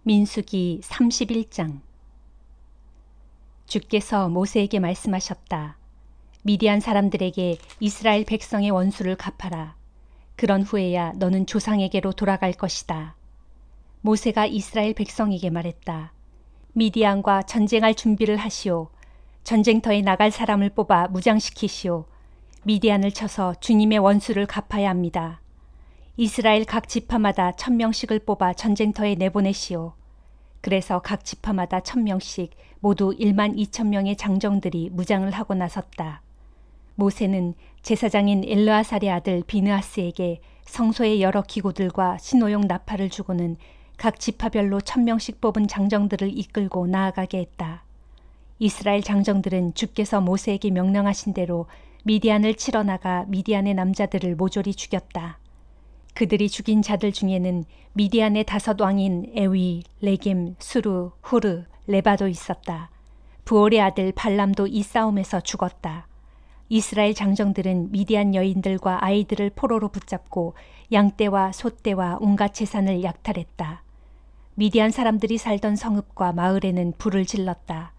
민수기 31장. 주께서 모세에게 말씀하셨다. 미디안 사람들에게 이스라엘 백성의 원수를 갚아라. 그런 후에야 너는 조상에게로 돌아갈 것이다. 모세가 이스라엘 백성에게 말했다. 미디안과 전쟁할 준비를 하시오. 전쟁터에 나갈 사람을 뽑아 무장시키시오. 미디안을 쳐서 주님의 원수를 갚아야 합니다. 이스라엘 각 지파마다 1000명씩을 뽑아 전쟁터에 내보내시오. 그래서 각 지파마다 1000명씩 모두 12000명의 장정들이 무장을 하고 나섰다. 모세는 제사장인 엘르아살의 아들 비느하스에게 성소의 여러 기구들과 신호용 나팔을 주고는 각 지파별로 1000명씩 뽑은 장정들을 이끌고 나아가게 했다. 이스라엘 장정들은 주께서 모세에게 명령하신 대로 미디안을 치러 나가 미디안의 남자들을 모조리 죽였다. 그들이 죽인 자들 중에는 미디안의 5왕인 에위, 레겜, 수루, 후르, 레바도 있었다. 부올의 아들 발람도 이 싸움에서 죽었다. 이스라엘 장정들은 미디안 여인들과 아이들을 포로로 붙잡고 양떼와 소떼와 온갖 재산을 약탈했다. 미디안 사람들이 살던 성읍과 마을에는 불을 질렀다.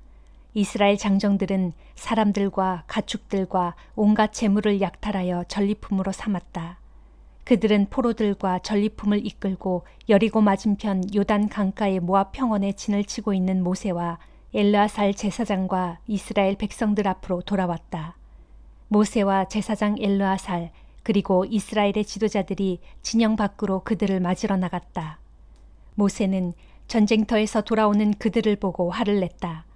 이스라엘 장정들은 사람들과 가축들과 온갖 재물을 약탈하여 전리품으로 삼았다. 그들은 포로들과 전리품을 이끌고 여리고 맞은편 요단 강가의 모압 평원에 진을 치고 있는 모세와 엘르아살 제사장과 이스라엘 백성들 앞으로 돌아왔다. 모세와 제사장 엘르아살 그리고 이스라엘의 지도자들이 진영 밖으로 그들을 맞으러 나갔다. 모세는 전쟁터에서 돌아오는 그들을 보고 화를 냈다.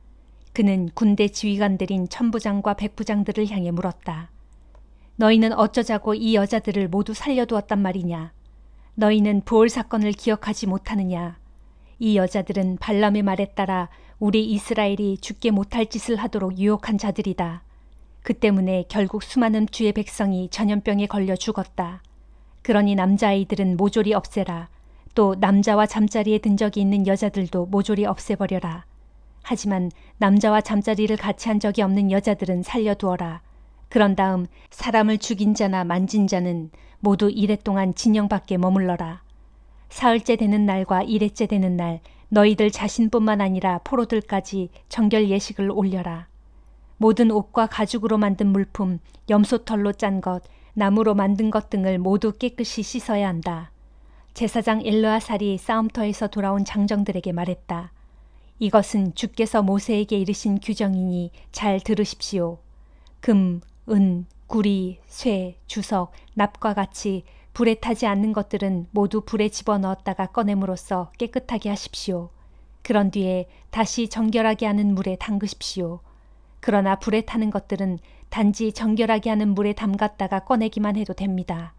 그는 군대 지휘관들인 천부장과 백부장들을 향해 물었다. 너희는 어쩌자고 이 여자들을 모두 살려두었단 말이냐? 너희는 부올 사건을 기억하지 못하느냐? 이 여자들은 발람의 말에 따라 우리 이스라엘이 죽게 못할 짓을 하도록 유혹한 자들이다. 그 때문에 결국 수많은 주의 백성이 전염병에 걸려 죽었다. 그러니 남자아이들은 모조리 없애라. 또 남자와 잠자리에 든 적이 있는 여자들도 모조리 없애버려라. 하지만 남자와 잠자리를 같이 한 적이 없는 여자들은 살려두어라. 그런 다음 사람을 죽인 자나 만진 자는 모두 이레 동안 진영 밖에 머물러라. 사흘째 되는 날과 이레째 되는 날 너희들 자신뿐만 아니라 포로들까지 정결 예식을 올려라. 모든 옷과 가죽으로 만든 물품, 염소털로 짠 것, 나무로 만든 것 등을 모두 깨끗이 씻어야 한다. 제사장 엘르아살이 싸움터에서 돌아온 장정들에게 말했다. 이것은 주께서 모세에게 이르신 규정이니 잘 들으십시오. 금, 은, 구리, 쇠, 주석, 납과 같이 불에 타지 않는 것들은 모두 불에 집어넣었다가 꺼냄으로써 깨끗하게 하십시오. 그런 뒤에 다시 정결하게 하는 물에 담그십시오. 그러나 불에 타는 것들은 단지 정결하게 하는 물에 담갔다가 꺼내기만 해도 됩니다.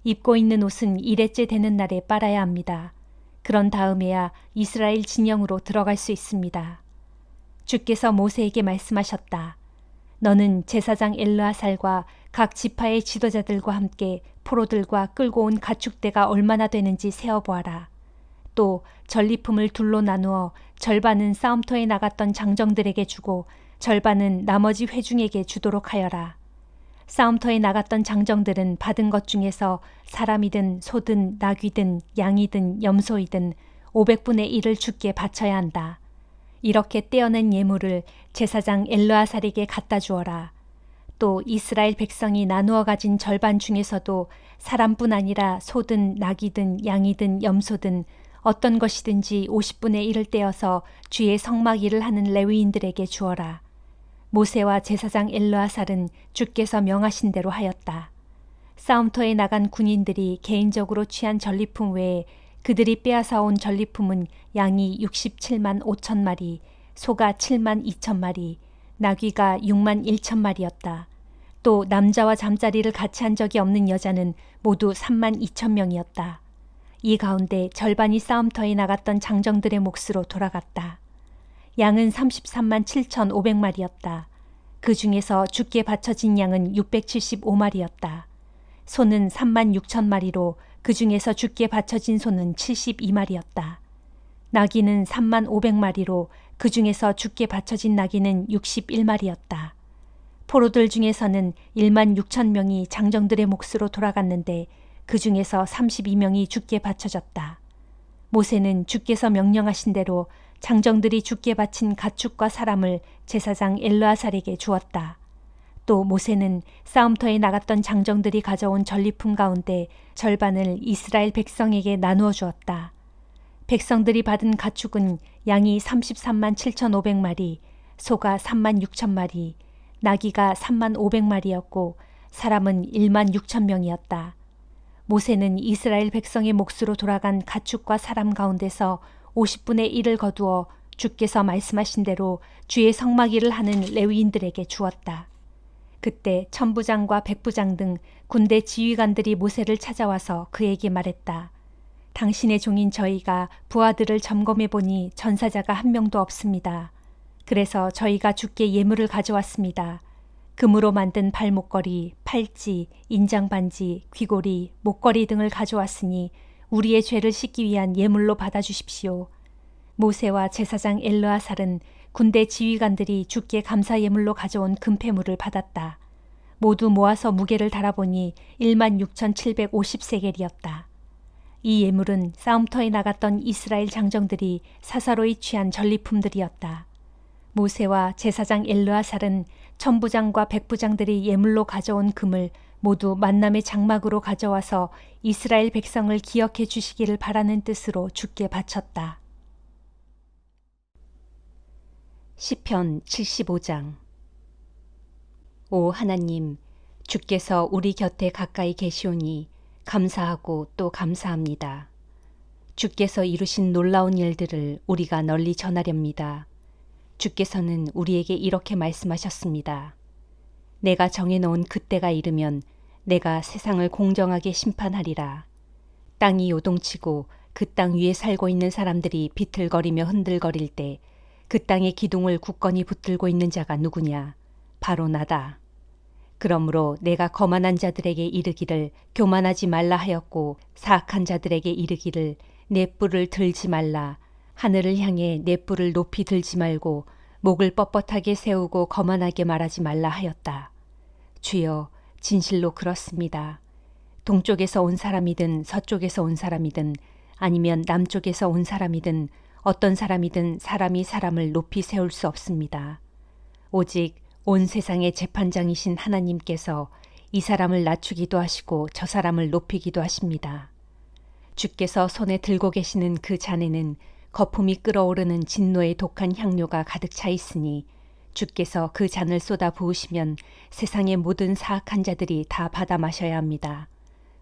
입고 있는 옷은 이레째 되는 날에 빨아야 합니다. 그런 다음에야 이스라엘 진영으로 들어갈 수 있습니다. 주께서 모세에게 말씀하셨다. 너는 제사장 엘르아살과 각 지파의 지도자들과 함께 포로들과 끌고 온 가축대가 얼마나 되는지 세어보아라. 또 전리품을 둘로 나누어 절반은 싸움터에 나갔던 장정들에게 주고 절반은 나머지 회중에게 주도록 하여라. 싸움터에 나갔던 장정들은 받은 것 중에서 사람이든 소든 나귀든 양이든 염소이든 500분의 1을 주께 바쳐야 한다. 이렇게 떼어낸 예물을 제사장 엘르아살에게 갖다 주어라. 또 이스라엘 백성이 나누어 가진 절반 중에서도 사람뿐 아니라 소든 나귀든 양이든 염소든 어떤 것이든지 50분의 1을 떼어서 주의 성막 일을 하는 레위인들에게 주어라. 모세와 제사장 엘르아살은 주께서 명하신 대로 하였다. 싸움터에 나간 군인들이 개인적으로 취한 전리품 외에 그들이 빼앗아온 전리품은 양이 67만 5천 마리, 소가 7만 2천 마리, 나귀가 6만 1천 마리였다. 또 남자와 잠자리를 같이 한 적이 없는 여자는 모두 3만 2천 명이었다. 이 가운데 절반이 싸움터에 나갔던 장정들의 몫으로 돌아갔다. 양은 33만 7천 5백마리였다. 그 중에서 주께 바쳐진 양은 675마리였다. 소는 3만 6천 마리로 그 중에서 주께 바쳐진 소는 72마리였다. 나귀는 3만 500마리로 그 중에서 주께 바쳐진 나귀는 61마리였다. 포로들 중에서는 1만 6천 명이 장정들의 몫으로 돌아갔는데 그 중에서 32명이 주께 바쳐졌다. 모세는 주께서 명령하신 대로 장정들이 주께 바친 가축과 사람을 제사장 엘르아살에게 주었다. 또 모세는 싸움터에 나갔던 장정들이 가져온 전리품 가운데 절반을 이스라엘 백성에게 나누어 주었다. 백성들이 받은 가축은 양이 33만 7,500마리, 소가 3만 6천 마리, 나귀가 3만 500마리였고 사람은 1만 6천 명이었다. 모세는 이스라엘 백성의 몫으로 돌아간 가축과 사람 가운데서 50분의 1을 거두어 주께서 말씀하신 대로 주의 성막일을 하는 레위인들에게 주었다. 그때 천부장과 백부장 등 군대 지휘관들이 모세를 찾아와서 그에게 말했다. 당신의 종인 저희가 부하들을 점검해 보니 전사자가 한 명도 없습니다. 그래서 저희가 주께 예물을 가져왔습니다. 금으로 만든 발목걸이, 팔찌, 인장반지, 귀고리, 목걸이 등을 가져왔으니 우리의 죄를 씻기 위한 예물로 받아주십시오. 모세와 제사장 엘르아살은 군대 지휘관들이 주께 감사 예물로 가져온 금폐물을 받았다. 모두 모아서 무게를 달아보니 16,750세겔이었다. 이 예물은 싸움터에 나갔던 이스라엘 장정들이 사사로이 취한 전리품들이었다. 모세와 제사장 엘르아살은 천부장과 백부장들이 예물로 가져온 금을 모두 만남의 장막으로 가져와서 이스라엘 백성을 기억해 주시기를 바라는 뜻으로 주께 바쳤다. 시편 75장. 오 하나님, 주께서 우리 곁에 가까이 계시오니 감사하고 또 감사합니다. 주께서 이루신 놀라운 일들을 우리가 널리 전하렵니다. 주께서는 우리에게 이렇게 말씀하셨습니다. 내가 정해놓은 그때가 이르면 내가 세상을 공정하게 심판하리라. 땅이 요동치고 그 땅 위에 살고 있는 사람들이 비틀거리며 흔들거릴 때 그 땅의 기둥을 굳건히 붙들고 있는 자가 누구냐? 바로 나다. 그러므로 내가 거만한 자들에게 이르기를 교만하지 말라 하였고 사악한 자들에게 이르기를 내 뿔을 들지 말라. 하늘을 향해 내 뿔을 높이 들지 말고 목을 뻣뻣하게 세우고 거만하게 말하지 말라 하였다. 주여, 진실로 그렇습니다. 동쪽에서 온 사람이든 서쪽에서 온 사람이든 아니면 남쪽에서 온 사람이든 어떤 사람이든 사람이 사람을 높이 세울 수 없습니다. 오직 온 세상의 재판장이신 하나님께서 이 사람을 낮추기도 하시고 저 사람을 높이기도 하십니다. 주께서 손에 들고 계시는 그 잔에는 거품이 끓어오르는 진노의 독한 향료가 가득 차 있으니 주께서 그 잔을 쏟아 부으시면 세상의 모든 사악한 자들이 다 받아 마셔야 합니다.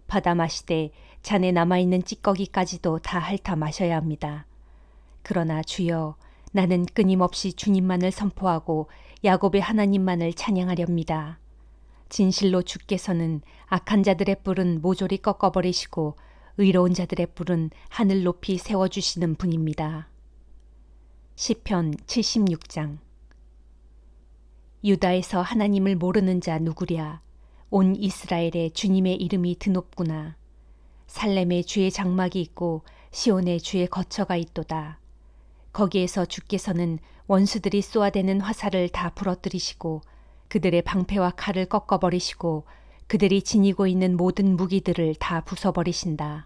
받아 마시되 잔에 남아있는 찌꺼기까지도 다 핥아 마셔야 합니다. 그러나 주여, 나는 끊임없이 주님만을 선포하고 야곱의 하나님만을 찬양하렵니다. 진실로 주께서는 악한 자들의 뿔은 모조리 꺾어버리시고 의로운 자들의 뿔은 하늘 높이 세워주시는 분입니다. 시편 76장. 유다에서 하나님을 모르는 자 누구랴? 온 이스라엘에 주님의 이름이 드높구나. 살렘에 주의 장막이 있고 시온에 주의 거처가 있도다. 거기에서 주께서는 원수들이 쏘아대는 화살을 다 부러뜨리시고 그들의 방패와 칼을 꺾어버리시고 그들이 지니고 있는 모든 무기들을 다 부숴버리신다.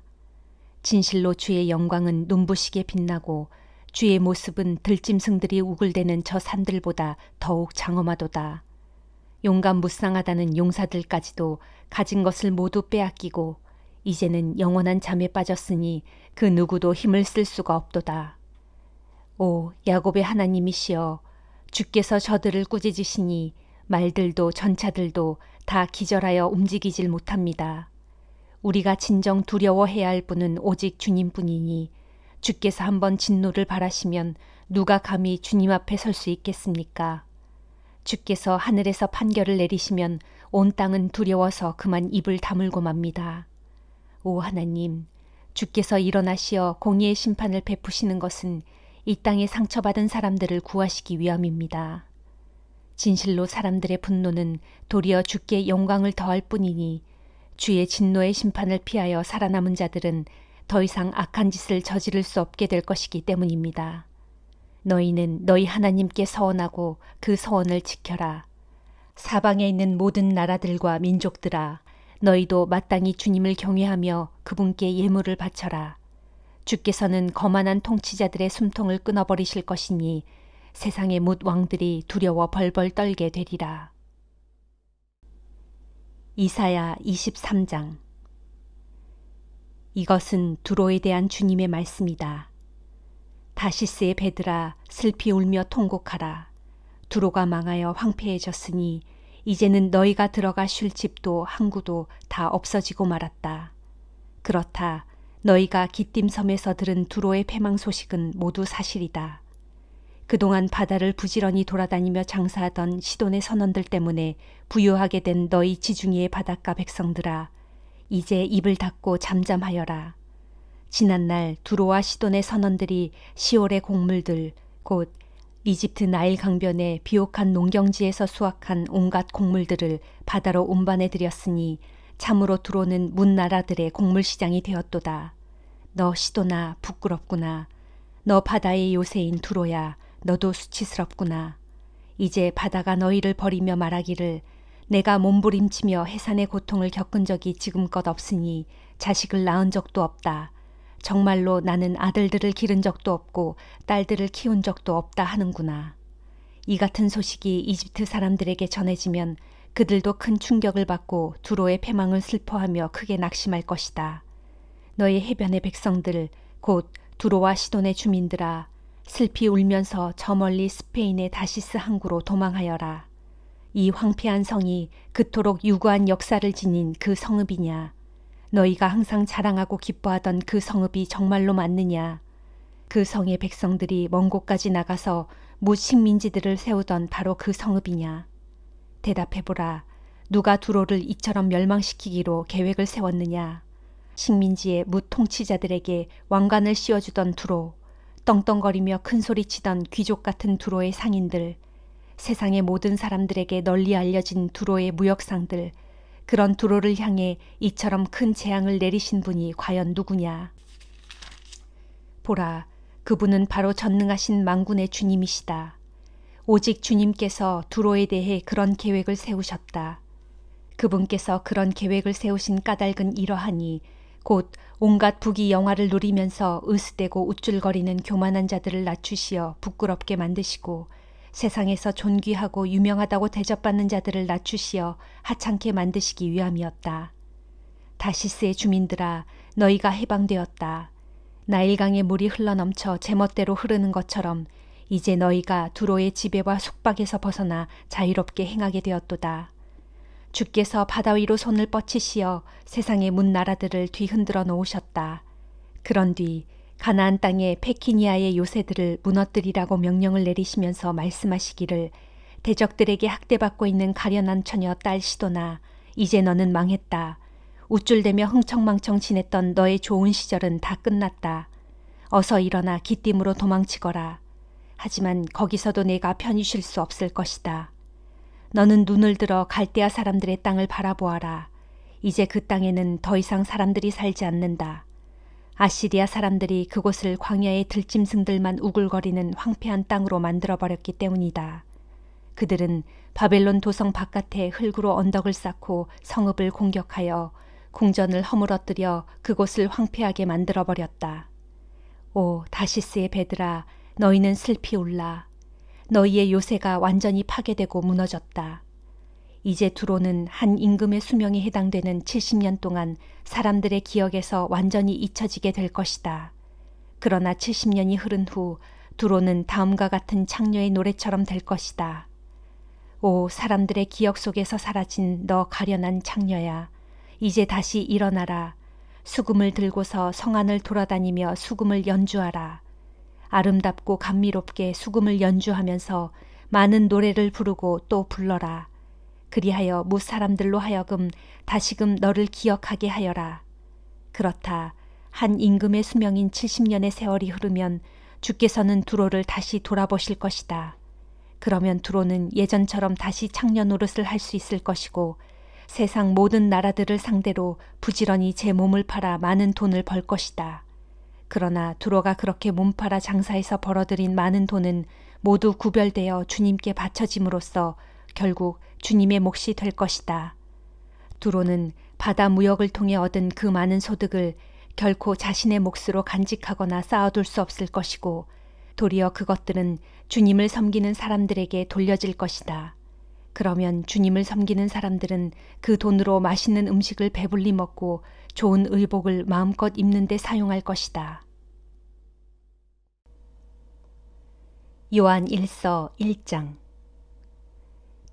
진실로 주의 영광은 눈부시게 빛나고 주의 모습은 들짐승들이 우글대는 저 산들보다 더욱 장엄하도다. 용감무쌍하다는 용사들까지도 가진 것을 모두 빼앗기고 이제는 영원한 잠에 빠졌으니 그 누구도 힘을 쓸 수가 없도다. 오 야곱의 하나님이시여, 주께서 저들을 꾸짖으시니 말들도 전차들도 다 기절하여 움직이질 못합니다. 우리가 진정 두려워해야 할 분은 오직 주님뿐이니 주께서 한번 진노를 발하시면 누가 감히 주님 앞에 설 수 있겠습니까? 주께서 하늘에서 판결을 내리시면 온 땅은 두려워서 그만 입을 다물고 맙니다. 오 하나님, 주께서 일어나시어 공의의 심판을 베푸시는 것은 이 땅에 상처받은 사람들을 구하시기 위함입니다. 진실로 사람들의 분노는 도리어 주께 영광을 더할 뿐이니 주의 진노의 심판을 피하여 살아남은 자들은 더 이상 악한 짓을 저지를 수 없게 될 것이기 때문입니다. 너희는 너희 하나님께 서원하고 그 서원을 지켜라. 사방에 있는 모든 나라들과 민족들아, 너희도 마땅히 주님을 경외하며 그분께 예물을 바쳐라. 주께서는 거만한 통치자들의 숨통을 끊어버리실 것이니 세상의 뭇 왕들이 두려워 벌벌 떨게 되리라. 이사야 23장. 이것은 두로에 대한 주님의 말씀이다. 다시스의 배들아, 슬피 울며 통곡하라. 두로가 망하여 황폐해졌으니 이제는 너희가 들어가 쉴 집도 항구도 다 없어지고 말았다. 그렇다. 너희가 기띔섬에서 들은 두로의 패망 소식은 모두 사실이다. 그동안 바다를 부지런히 돌아다니며 장사하던 시돈의 선원들 때문에 부유하게 된 너희 지중해의 바닷가 백성들아, 이제 입을 닫고 잠잠하여라. 지난날 두로와 시돈의 선원들이 시올의 곡물들, 곧 이집트 나일 강변의 비옥한 농경지에서 수확한 온갖 곡물들을 바다로 운반해 들였으니 참으로 두로는 문 나라들의 곡물 시장이 되었도다. 너 시돈아, 부끄럽구나. 너 바다의 요새인 두로야, 너도 수치스럽구나. 이제 바다가 너희를 버리며 말하기를 내가 몸부림치며 해산의 고통을 겪은 적이 지금껏 없으니 자식을 낳은 적도 없다. 정말로 나는 아들들을 기른 적도 없고 딸들을 키운 적도 없다 하는구나. 이 같은 소식이 이집트 사람들에게 전해지면 그들도 큰 충격을 받고 두로의 패망을 슬퍼하며 크게 낙심할 것이다. 너희 해변의 백성들, 곧 두로와 시돈의 주민들아, 슬피 울면서 저 멀리 스페인의 다시스 항구로 도망하여라. 이 황폐한 성이 그토록 유구한 역사를 지닌 그 성읍이냐? 너희가 항상 자랑하고 기뻐하던 그 성읍이 정말로 맞느냐? 그 성의 백성들이 먼 곳까지 나가서 뭇 식민지들을 세우던 바로 그 성읍이냐? 대답해보라. 누가 두로를 이처럼 멸망시키기로 계획을 세웠느냐? 식민지의 뭇 통치자들에게 왕관을 씌워주던 두로, 떵떵거리며 큰소리치던 귀족 같은 두로의 상인들, 세상의 모든 사람들에게 널리 알려진 두로의 무역상들, 그런 두로를 향해 이처럼 큰 재앙을 내리신 분이 과연 누구냐? 보라, 그분은 바로 전능하신 만군의 주님이시다. 오직 주님께서 두로에 대해 그런 계획을 세우셨다. 그분께서 그런 계획을 세우신 까닭은 이러하니 곧 온갖 부귀 영화를 누리면서 으스대고 우쭐거리는 교만한 자들을 낮추시어 부끄럽게 만드시고 세상에서 존귀하고 유명하다고 대접받는 자들을 낮추시어 하찮게 만드시기 위함이었다. 다시스의 주민들아, 너희가 해방되었다. 나일강의 물이 흘러넘쳐 제멋대로 흐르는 것처럼 이제 너희가 두로의 지배와 속박에서 벗어나 자유롭게 행하게 되었도다. 주께서 바다 위로 손을 뻗치시어 세상의 문 나라들을 뒤흔들어 놓으셨다. 그런 뒤 가나안 땅의 페키니아의 요새들을 무너뜨리라고 명령을 내리시면서 말씀하시기를 대적들에게 학대받고 있는 가련한 처녀 딸 시도나 이제 너는 망했다. 우쭐대며 흥청망청 지냈던 너의 좋은 시절은 다 끝났다. 어서 일어나 기띔으로 도망치거라. 하지만 거기서도 내가 편히 쉴 수 없을 것이다. 너는 눈을 들어 갈대아 사람들의 땅을 바라보아라. 이제 그 땅에는 더 이상 사람들이 살지 않는다. 아시리아 사람들이 그곳을 광야의 들짐승들만 우글거리는 황폐한 땅으로 만들어버렸기 때문이다. 그들은 바벨론 도성 바깥에 흙으로 언덕을 쌓고 성읍을 공격하여 궁전을 허물어뜨려 그곳을 황폐하게 만들어버렸다. 오 다시스의 배들아, 너희는 슬피 울라. 너희의 요새가 완전히 파괴되고 무너졌다. 이제 두로는 한 임금의 수명에 해당되는 70년 동안 사람들의 기억에서 완전히 잊혀지게 될 것이다. 그러나 70년이 흐른 후 두로는 다음과 같은 창녀의 노래처럼 될 것이다. 오 사람들의 기억 속에서 사라진 너 가련한 창녀야. 이제 다시 일어나라. 수금을 들고서 성 안을 돌아다니며 수금을 연주하라. 아름답고 감미롭게 수금을 연주하면서 많은 노래를 부르고 또 불러라. 그리하여 뭇 사람들로 하여금 다시금 너를 기억하게 하여라. 그렇다. 한 임금의 수명인 70년의 세월이 흐르면 주께서는 두로를 다시 돌아보실 것이다. 그러면 두로는 예전처럼 다시 창녀 노릇을 할 수 있을 것이고 세상 모든 나라들을 상대로 부지런히 제 몸을 팔아 많은 돈을 벌 것이다. 그러나 두로가 그렇게 몸팔아 장사해서 벌어들인 많은 돈은 모두 구별되어 주님께 바쳐짐으로써 결국 주님의 몫이 될 것이다. 두로는 바다 무역을 통해 얻은 그 많은 소득을 결코 자신의 몫으로 간직하거나 쌓아둘 수 없을 것이고 도리어 그것들은 주님을 섬기는 사람들에게 돌려질 것이다. 그러면 주님을 섬기는 사람들은 그 돈으로 맛있는 음식을 배불리 먹고 좋은 의복을 마음껏 입는 데 사용할 것이다. 요한 1서 1장.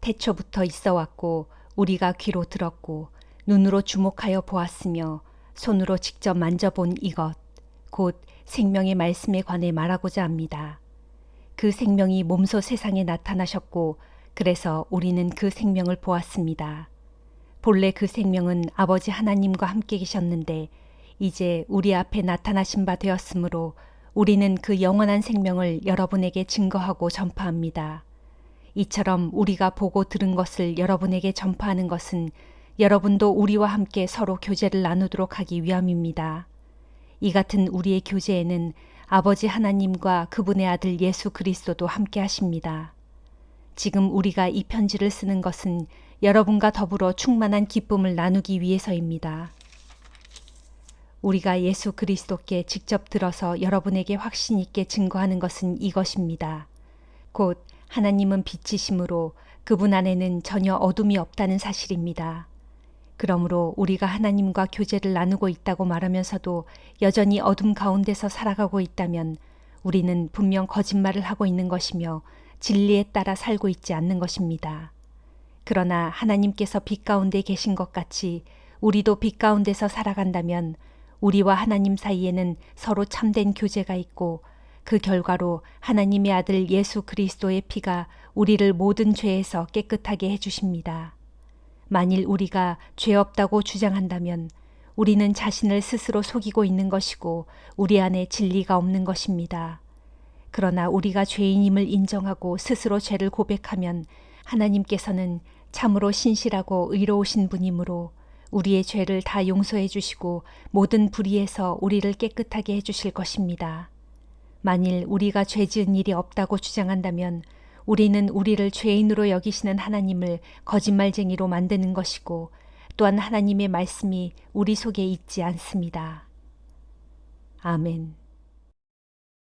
태초부터 있어 왔고 우리가 귀로 들었고 눈으로 주목하여 보았으며 손으로 직접 만져본 이것 곧 생명의 말씀에 관해 말하고자 합니다. 그 생명이 몸소 세상에 나타나셨고 그래서 우리는 그 생명을 보았습니다. 본래 그 생명은 아버지 하나님과 함께 계셨는데 이제 우리 앞에 나타나신 바 되었으므로 우리는 그 영원한 생명을 여러분에게 증거하고 전파합니다. 이처럼 우리가 보고 들은 것을 여러분에게 전파하는 것은 여러분도 우리와 함께 서로 교제를 나누도록 하기 위함입니다. 이 같은 우리의 교제에는 아버지 하나님과 그분의 아들 예수 그리스도도 함께 하십니다. 지금 우리가 이 편지를 쓰는 것은 여러분과 더불어 충만한 기쁨을 나누기 위해서입니다. 우리가 예수 그리스도께 직접 들어서 여러분에게 확신 있게 증거하는 것은 이것입니다. 곧 하나님은 빛이시므로 그분 안에는 전혀 어둠이 없다는 사실입니다. 그러므로 우리가 하나님과 교제를 나누고 있다고 말하면서도 여전히 어둠 가운데서 살아가고 있다면 우리는 분명 거짓말을 하고 있는 것이며 진리에 따라 살고 있지 않는 것입니다. 그러나 하나님께서 빛 가운데 계신 것 같이 우리도 빛 가운데서 살아간다면 우리와 하나님 사이에는 서로 참된 교제가 있고 그 결과로 하나님의 아들 예수 그리스도의 피가 우리를 모든 죄에서 깨끗하게 해주십니다. 만일 우리가 죄 없다고 주장한다면 우리는 자신을 스스로 속이고 있는 것이고 우리 안에 진리가 없는 것입니다. 그러나 우리가 죄인임을 인정하고 스스로 죄를 고백하면 하나님께서는 참으로 신실하고 의로우신 분이므로 우리의 죄를 다 용서해 주시고 모든 불의에서 우리를 깨끗하게 해 주실 것입니다. 만일 우리가 죄 지은 일이 없다고 주장한다면 우리는 우리를 죄인으로 여기시는 하나님을 거짓말쟁이로 만드는 것이고 또한 하나님의 말씀이 우리 속에 있지 않습니다. 아멘.